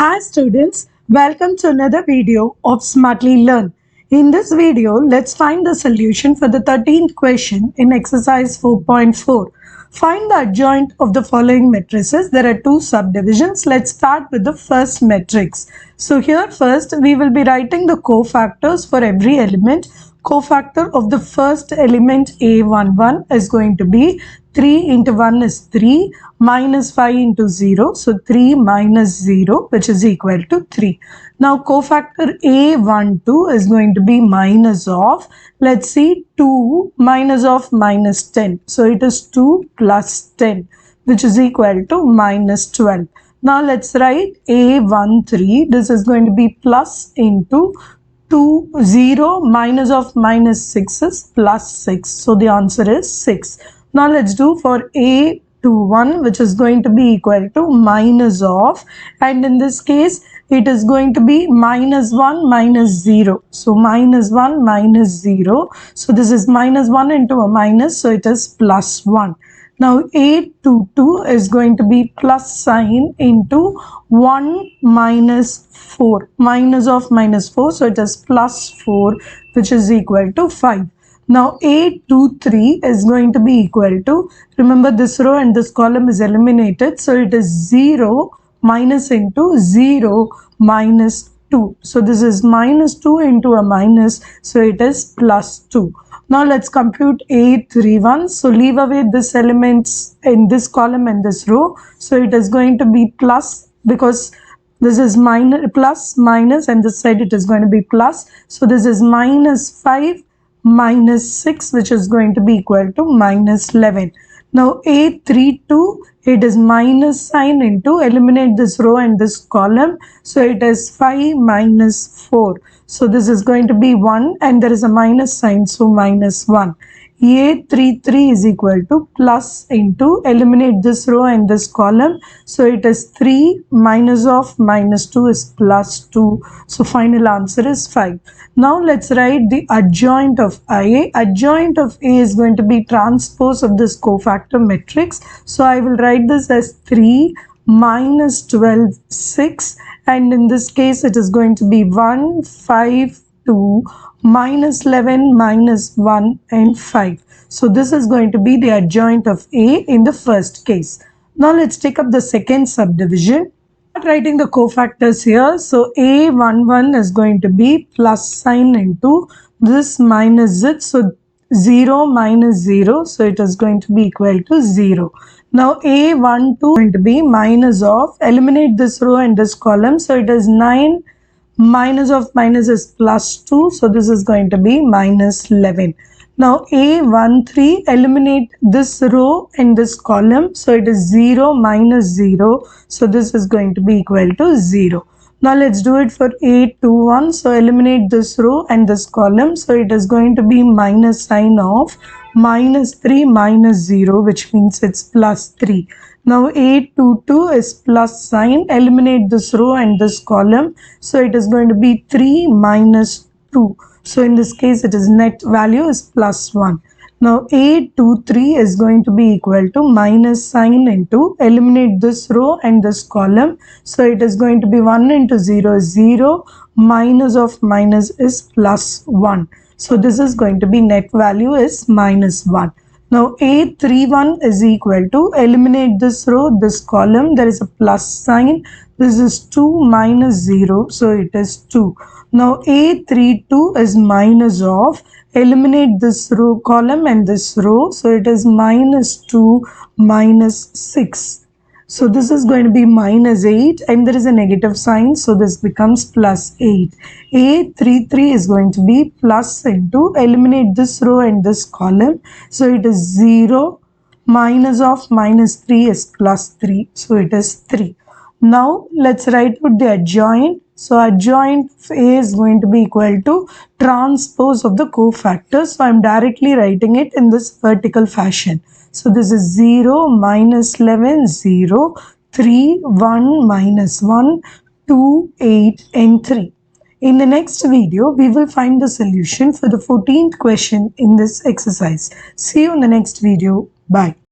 Hi students, welcome to another video of Smartly Learn. In this video, let's find the solution for the 13th question in exercise 4.4. Find the adjoint of the following matrices. There are two subdivisions. Let's start with the first matrix. So here first we will be writing the cofactors for every element. Cofactor of the first element A11 is going to be 3 into 1 is 3 minus 5 into 0. So 3 minus 0 which is equal to 3. Now cofactor A12 is going to be minus of, let's see, 2 minus of minus 10. So it is 2 plus 10 which is equal to minus 12. Now let's write A13. This is going to be plus into 0 minus of minus 6 is plus 6. So the answer is 6. Now let's do for A21, which is going to be equal to minus of, and in this case it is going to be minus 1 minus 0. So minus 1 minus 0. So this is minus 1 into a minus, so it is plus 1. Now A22 is going to be plus sign into 1 minus 4. Minus of minus 4, so it is plus 4 which is equal to 5. Now A23 is going to be equal to, remember this row and this column is eliminated, so it is 0 minus into 0 minus 2. So this is minus 2 into a minus, so it is plus 2. Now let's compute A31. So leave away this elements in this column and this row. So it is going to be plus, because this is minus, plus, minus, and this side it is going to be plus. So this is minus 5 minus 6 which is going to be equal to minus 11. Now A32, it is minus sign into, eliminate this row and this column. So it is 5 minus 4. So this is going to be 1 and there is a minus sign, so minus 1. A33 is equal to plus into, eliminate this row and this column. So it is 3 minus of minus 2 is plus 2. So final answer is 5. Now let's write the adjoint of IA. Adjoint of A is going to be transpose of this cofactor matrix. So I will write this as 3 minus 12, 6. And in this case it is going to be 1, 5, 2, minus 11, minus 1 and 5. So this is going to be the adjoint of A in the first case. Now let's take up the second subdivision. Start writing the cofactors here. So A11 is going to be plus sign into this minus it. So 0 minus 0. So it is going to be equal to 0. Now A12 is going to be minus of, eliminate this row and this column. So it is 9 minus of minus is plus 2. So this is going to be minus 11. Now A13, eliminate this row and this column. So it is 0 minus 0. So this is going to be equal to 0. Now let's do it for A21. So eliminate this row and this column. So it is going to be minus sign of minus 3 minus 0, which means it's plus 3. Now A22 is plus sign, eliminate this row and this column. So it is going to be 3 minus 2. So in this case it is net value is plus 1. Now A23 is going to be equal to minus sign into, eliminate this row and this column. So it is going to be 1 into 0 is 0, minus of minus is plus 1. So this is going to be net value is minus 1. Now A31 is equal to, eliminate this row, this column, there is a plus sign. This is 2 minus 0, so it is 2. Now A32 is minus of, eliminate this row column and this row. So it is minus 2 minus 6. So this is going to be minus 8 and there is a negative sign. So this becomes plus 8. A33 is going to be plus into, eliminate this row and this column. So it is 0 minus of minus 3 is plus 3. So it is 3. Now let's write out the adjoint. So adjoint of A is going to be equal to transpose of the cofactors. So I am directly writing it in this vertical fashion. So this is 0 minus 11, 0, 3, 1 minus 1, 2, 8 and 3. In the next video, we will find the solution for the 14th question in this exercise. See you in the next video. Bye.